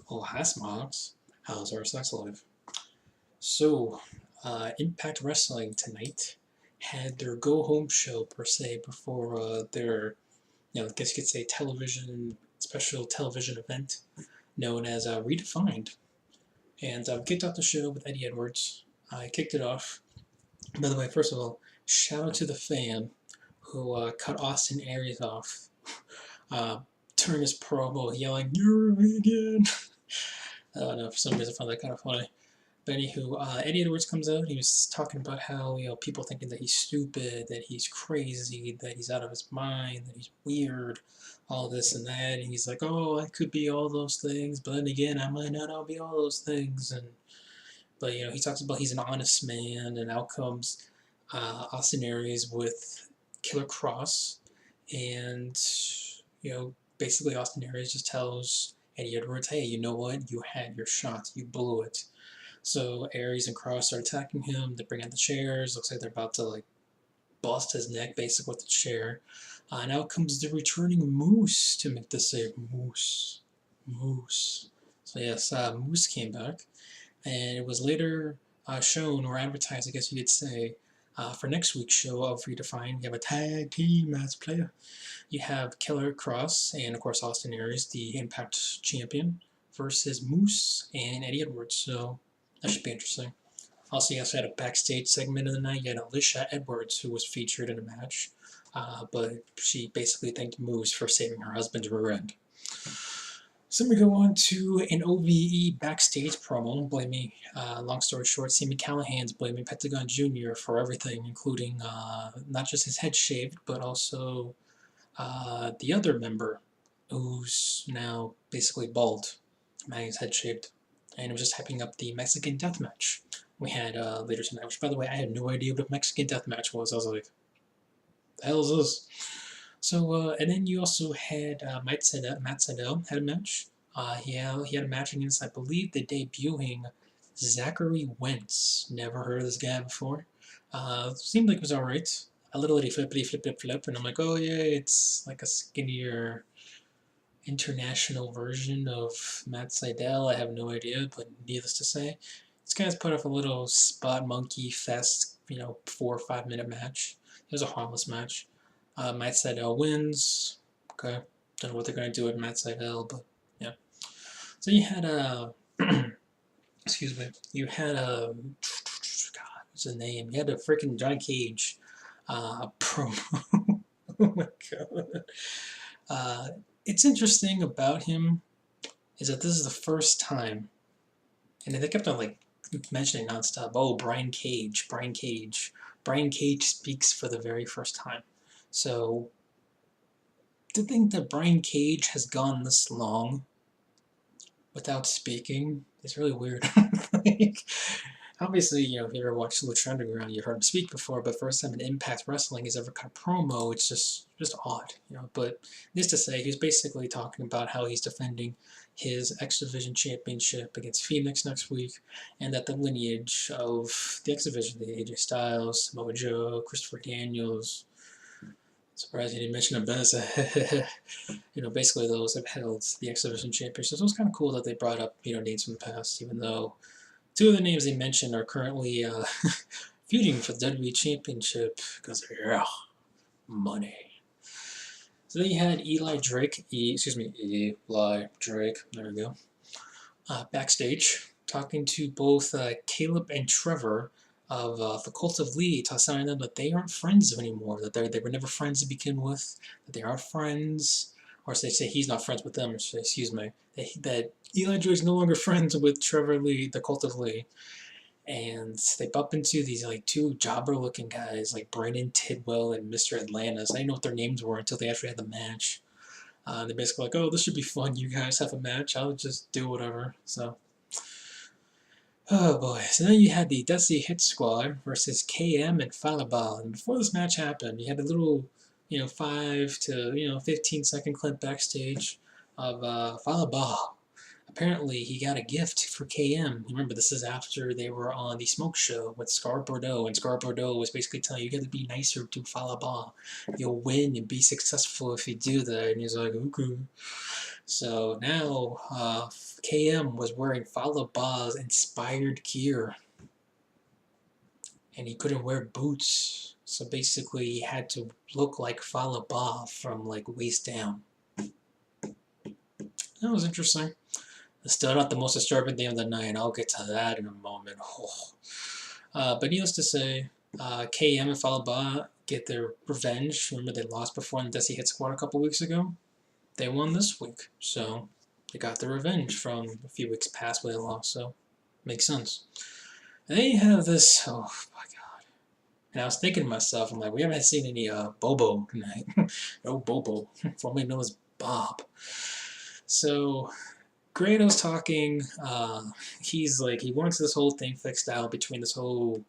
Oh, hi, Smogs. How's our sex life? So, Impact Wrestling tonight had their go home show, per se, before their, I guess you could say, special television event known as Redefined. And kicked off the show with Eddie Edwards. I kicked it off. By the way, first of all, shout out to the fan who cut Austin Aries off uh, during his promo, yelling, "You're a vegan!" I don't know, for some reason I found that kind of funny. But anywho, Eddie Edwards comes out. He was talking about how people thinking that he's stupid, that he's crazy, that he's out of his mind, that he's weird, all this and that. And he's like, "Oh, I could be all those things, but then again, I might not be all those things." And but he talks about he's an honest man, and out comes Austin Aries with Killer Cross, and basically Austin Aries just tells Eddie Edwards, "Hey, you know what? You had your shot. You blew it." So Aries and Cross are attacking him. They bring out the chairs. Looks like they're about to bust his neck, basically, with the chair. And out comes the returning Moose to make the save. Moose, Moose. So yes, Moose came back, and it was later shown or advertised, I guess you could say, for next week's show of Redefined. You have a tag team match player. You have Killer Cross and of course Austin Aries, the Impact champion, versus Moose and Eddie Edwards. So that should be interesting. Also, you also had a backstage segment of the night. You had Alicia Edwards, who was featured in a match, but she basically thanked Moose for saving her husband's rear end. So we go on to an OVE backstage promo blaming, long story short, Sami Callihan's blaming Pentagon Jr. for everything, including not just his head shaved, but also the other member, who's now basically bald, having his head shaved. And it was just hyping up the Mexican death match we had later tonight, which, by the way, I had no idea what a Mexican death match was. I was like, the hell is this? So, and then you also had Matt Sydal had a match. He had a match against, I believe, the debuting Zachary Wentz. Never heard of this guy before. Seemed like it was alright. A little flippity flip, and I'm like, oh yeah, it's like a skinnier international version of Matt Sydal. I have no idea, but needless to say, this guy's put up a little spot monkey fest, 4 or 5 minute match. It was a harmless match. Matt Sydal wins. Okay, don't know what they're gonna do with Matt Sydal, but yeah. So you had a, excuse me, you had a, God, what's his name? You had a freaking Johnny Cage promo. Oh my god. Uh, it's interesting about him is that this is the first time, and they kept on mentioning nonstop. Oh, Brian Cage, Brian Cage, Brian Cage speaks for the very first time. So to think that Brian Cage has gone this long without speaking is really weird. like, obviously, if you ever watched Lucha Underground, you've heard him speak before, but first time in Impact Wrestling he's ever cut a promo, it's just odd, But needless to say, he's basically talking about how he's defending his X Division Championship against Phoenix next week, and that the lineage of the X Division, the AJ Styles, Samoa Joe, Christopher Daniels, surprised he didn't mention Abyss. Basically those have held the X Division Championship. So it was kind of cool that they brought up, names from the past, even though two of the names they mentioned are currently feuding for the WWE Championship because, yeah, money. So then you had Eli Drake, Eli Drake, there we go, backstage, talking to both Caleb and Trevor of the Cult of Lee, telling them that they aren't friends anymore, that they were never friends to begin with, that they are friends, or they say he's not friends with them, excuse me, that Eli Drake's no longer friends with Trevor Lee, the Cult of Lee, and they bump into these two jobber-looking guys like Brandon Tidwell and Mr. Atlantis. I didn't know what their names were until they actually had the match. They're basically like, "Oh, this should be fun. You guys have a match. I'll just do whatever." So, oh boy. So then you had the Desi Hit Squad versus KM and Falabal. And before this match happened, you had a little, 5 to 15-second clip backstage of Falabal. Apparently, he got a gift for KM. Remember, this is after they were on the Smoke Show with Scar Bordeaux, and Scar Bordeaux was basically telling you got to be nicer to Falaba. You'll win and be successful if you do that. And he's like, okay. So now KM was wearing Fallah Bah's inspired gear, and he couldn't wear boots. So basically, he had to look like Fallah Bah from like waist down. That was interesting. It's still not the most disturbing thing of the night. I'll get to that in a moment. But needless to say, KM and Fallah Bah get their revenge. Remember, they lost before in the Desi Hit Squad a couple weeks ago? They won this week. So they got their revenge from a few weeks past where they lost. So makes sense. And then you have this. Oh my god. And I was thinking to myself, I'm like, we haven't seen any Bobo tonight. No Bobo, formerly known as Bob. So Grado's talking. He's like, he wants this whole thing fixed out between this whole.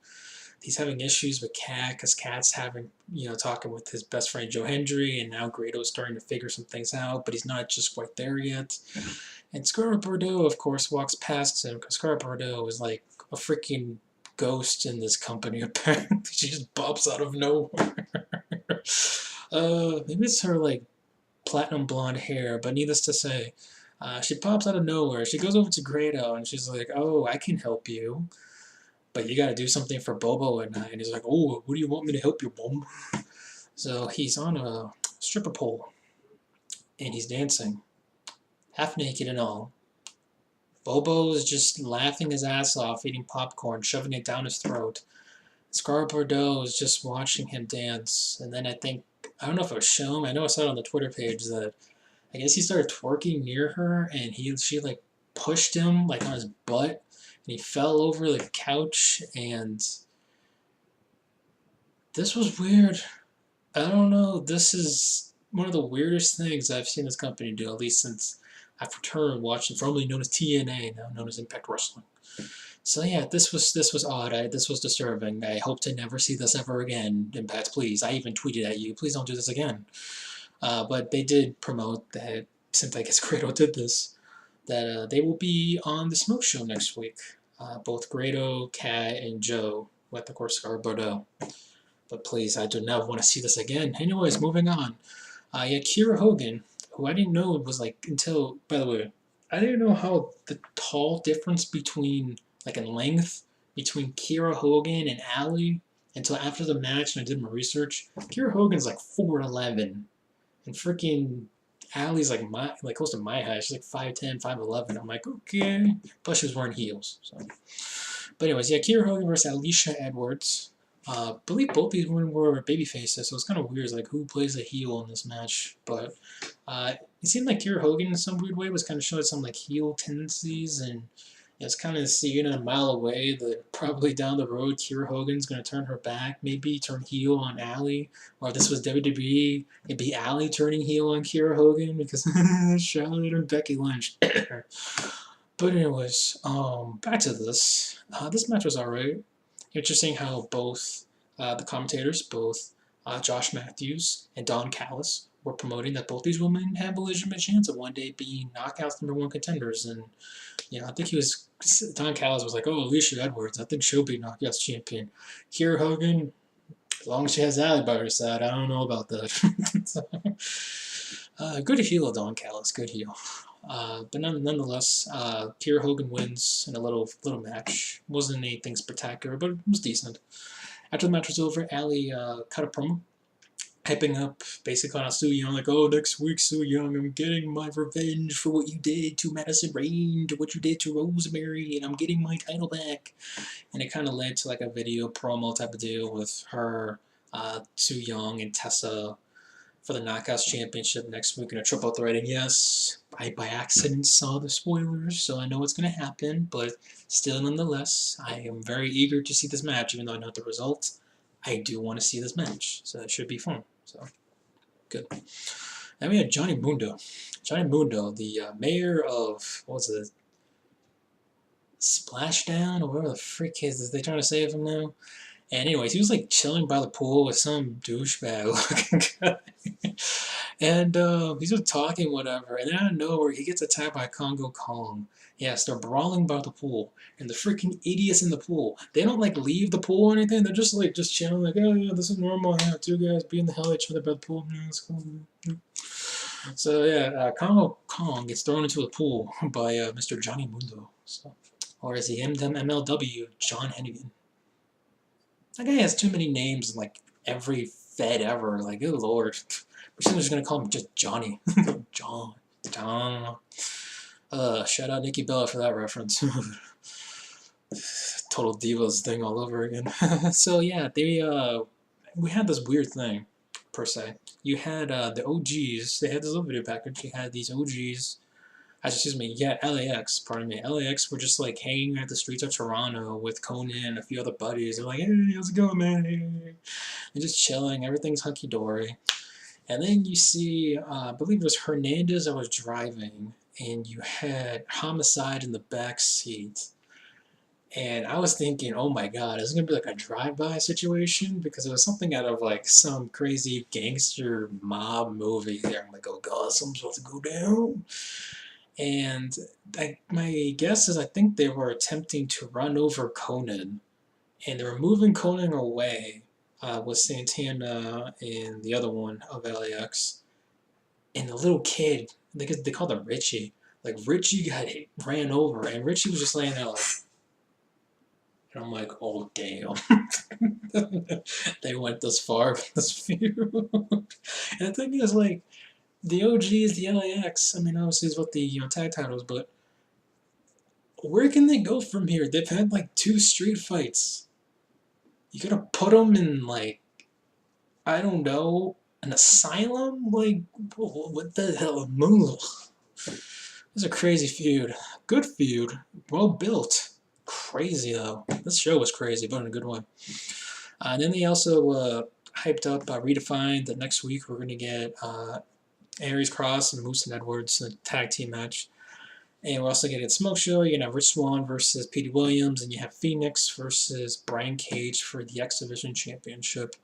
He's having issues with Kat because Kat's having, talking with his best friend Joe Hendry, and now Grado's starting to figure some things out, but he's not just quite there yet. And Scarlett Bordeaux, of course, walks past him because Scarlett Bordeaux is like a freaking ghost in this company, apparently. She just pops out of nowhere. Maybe it's her like platinum blonde hair, but needless to say, she pops out of nowhere. She goes over to Grado and she's like, "Oh, I can help you, but you gotta do something for Bobo at night." And he's like, "Oh, what do you want me to help you, Bum?" So he's on a stripper pole and he's dancing, half naked and all. Bobo is just laughing his ass off, eating popcorn, shoving it down his throat. Scarlett Bordeaux is just watching him dance, and then I don't know if it was shown, I know I saw it on the Twitter page that I guess he started twerking near her, and she like pushed him like on his butt, and he fell over the couch, and this was weird. I don't know, this is one of the weirdest things I've seen this company do, at least since I've returned watching formerly known as TNA, now known as Impact Wrestling. So yeah, this was odd. This was disturbing. I hope to never see this ever again. Impact, please. I even tweeted at you, please don't do this again. But they did promote that, since I guess Grado did this, that they will be on the Smoke Show next week. Both Grado, Kat, and Joe, with of course Scarlett Bordeaux. But please, I do not want to see this again. Anyways, moving on. Yeah, Kiera Hogan, who I didn't know was like until, by the way, I didn't know how the tall difference between, like in length, between Kiera Hogan and Allie until after the match, and I did my research. Kiera Hogan's like 4'11", and freaking Allie's like close to my height. She's like 5'10", 5'11". I'm like, okay. Plus she was wearing heels. So, but anyways, yeah, Kiera Hogan versus Alicia Edwards. I believe both these women were baby faces, so it's kind of weird, like who plays a heel in this match. But it seemed like Kiera Hogan in some weird way was kind of showing some like heel tendencies, and it's kind of seeing a mile away that probably down the road Kiera Hogan's going to turn her back, maybe turn heel on Allie, or if this was WWE, it'd be Allie turning heel on Kiera Hogan because Charlotte and Becky Lynch. But anyways, back to this. This match was alright. Interesting how both the commentators, both Josh Matthews and Don Callis, were promoting that both these women have a legitimate chance of one day being Knockouts #1 contenders. And I think Don Callis was like, "Oh, Alicia Edwards, I think she'll be Knockouts champion." Kiera Hogan, as long as she has Allie by her side, I don't know about that. So, good heel, Don Callis, good heel. But nonetheless, Kiera Hogan wins in a little match. Wasn't anything spectacular, but it was decent. After the match was over, Allie cut a promo, hyping up basically on Su Yung, like, "Oh, next week, Su Yung, I'm getting my revenge for what you did to Madison Rayne, to what you did to Rosemary, and I'm getting my title back." And it kind of led to like a video promo type of deal with her, Su Yung, and Tessa for the Knockouts Championship next week in a triple threat. And yes, I by accident saw the spoilers, so I know what's going to happen, but still, nonetheless, I am very eager to see this match, even though I know the result. I do want to see this match, so it should be fun. So, good. Then we had Johnny Mundo. Johnny Mundo, the mayor of, what was it, Splashdown, or whatever the frick is they trying to say of him now? And anyways, he was like chilling by the pool with some douchebag looking guy. And he's just talking, whatever. And then out of nowhere, he gets attacked by Congo Kong. Yes, they're brawling by the pool. And the freaking idiots in the pool, they don't like leave the pool or anything. They're just like, just chilling, like, "Oh yeah, this is normal. Two guys beating the hell out of each other by the pool. Yeah, it's cool." So yeah, Congo Kong gets thrown into a pool by Mr. Johnny Mundo. So, or as he MLW, John Hennigan. That guy has too many names in like every Fed ever. Like, good lord. We're just gonna call him just Johnny. John. Shout out Nikki Bella for that reference. Total Divas thing all over again. So yeah, we had this weird thing, per se. You had the OGs, they had this little video package, you had these OGs, excuse me, yeah, LAX, pardon me, LAX were just like hanging at the streets of Toronto with Conan and a few other buddies. They're like, hey, how's it going, man? Hey. And just chilling, everything's hunky-dory. And then you see, I believe it was Hernandez that was driving, and you had Homicide in the back seat. And I was thinking, oh my god, is it gonna be like a drive-by situation? Because it was something out of like some crazy gangster mob movie there. I'm like, oh god, something's about to go down. And my guess is I think they were attempting to run over Conan. And they were moving Conan away with Santana and the other one of LAX. And the little kid, they called him Richie. Like, Richie ran over, and Richie was just laying there like, and I'm like, oh, damn. They went this far with this feud. And the thing is, like, the OG is the LAX. I mean, obviously, it's what the tag titles, but where can they go from here? They've had, like, 2 street fights. You gotta put them in, like, I don't know, an asylum? Like, what the hell? Move. This is a crazy feud. Good feud. Well built. Crazy though. This show was crazy, but in a good way. And then they also hyped up, redefined that next week we're going to get Aries Cross and Moose and Edwards in a tag team match. And we're also going to get Smoke Show. You're going to have Rich Swann versus Petey Williams, and you have Phoenix versus Brian Cage for the X Division Championship.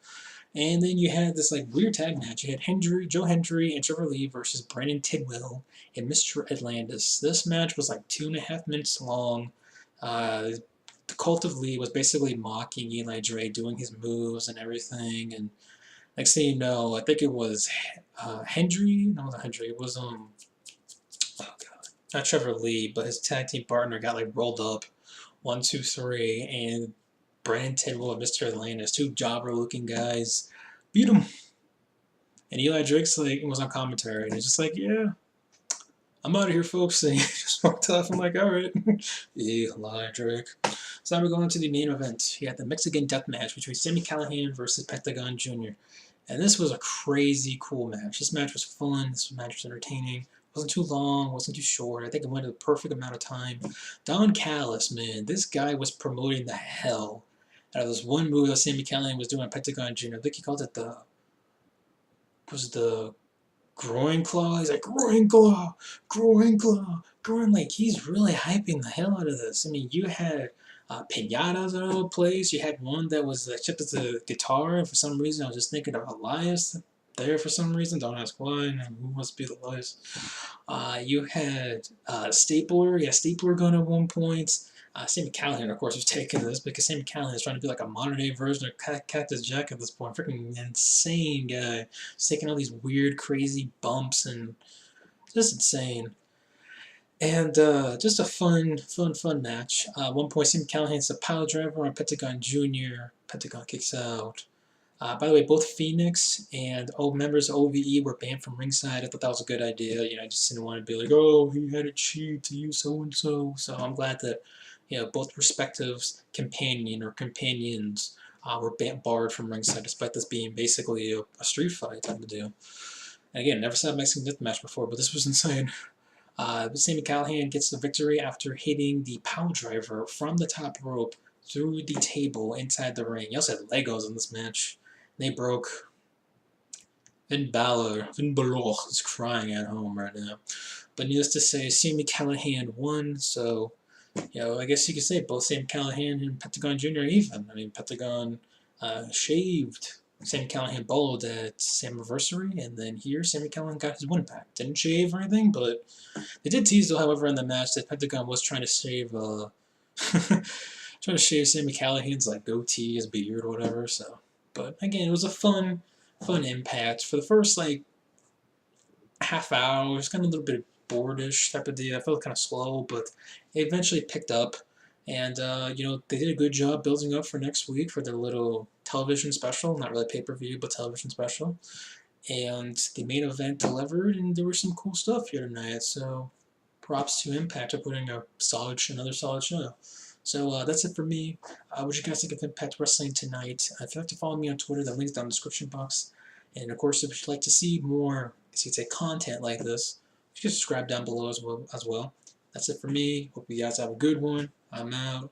And then you had this like weird tag match. You had Joe Hendry and Trevor Lee versus Brandon Tidwell and Mr. Atlantis. This match was like 2.5 minutes long. The Cult of Lee was basically mocking Eli Drake, doing his moves and everything. And next thing you know, I think it was Hendry. No, not Hendry. It was oh god, not Trevor Lee, but his tag team partner got like rolled up. 1, 2, 3, and Brandon Tidwell and Mr. Atlantis, 2 jobber-looking guys, beat him. And Eli Drake's like, was on commentary, and he's just like, yeah, I'm out of here, folks. And he just walked off. I'm like, all right. Eli Drake. So now we're going to the main event. You had the Mexican Death Match between Sami Callihan versus Pentagon Jr. And this was a crazy cool match. This match was fun. This match was entertaining. Wasn't too long, wasn't too short. I think it went at the perfect amount of time. Don Callis, man, this guy was promoting the hell out of this one move that Sami Callihan was doing on Pentagon Jr. I think he called it the groin claw. He's like, groin claw, groin claw, groin. Like, he's really hyping the hell out of this. I mean, you had pinatas all over the place. You had one that was chipped as a guitar, and for some reason I was just thinking of Elias there for some reason. Don't ask why. Who must be the Elias? You had Stapler. Yeah, Stapler going at one point. Sami Callihan, of course, was taking this because Sami Callihan is trying to be like a modern-day version of Cactus Jack at this point. Freaking insane guy. He's taking all these weird, crazy bumps and just insane. And just a fun match. At one point, Sami Callihan's a pile driver on Pentagon Jr. Pentagon kicks out. By the way, both Phoenix and members of OVE were banned from ringside. I thought that was a good idea. I just didn't want to be like, oh, he had a cheat to you so-and-so. So I'm glad that both respective companions were barred from ringside, despite this being basically a street fight type of deal. And again, never saw a Mexican death match before, but this was insane. Sami Callihan gets the victory after hitting the power driver from the top rope through the table inside the ring. He also had Legos in this match. They broke. Finn Balor is crying at home right now. But needless to say, Sami Callihan won, so I guess you could say both Sami Callihan and Pentagon Jr. are even. I mean, Pentagon shaved Sami Callihan balled at Samiversary, and then here Sami Callihan got his win back. Didn't shave or anything, but they did tease, though, however, in the match that Pentagon was trying to shave Sami Callihan's like goatee, his beard, or whatever. So, but again, it was a fun impact for the first like half hour. It was kind of a little bit boardish type of deal. I felt kind of slow, but it eventually picked up. And they did a good job building up for next week for their little television special, not really pay-per-view, but television special. And the main event delivered, and there was some cool stuff here tonight. So props to Impact for putting a another solid show. So that's it for me. What you guys think of Impact Wrestling tonight? If you'd like to follow me on Twitter, the link's down in the description box. And of course, if you'd like to see more, as you'd say, content like this, you can subscribe down below as well. That's it for me. Hope you guys have a good one. I'm out.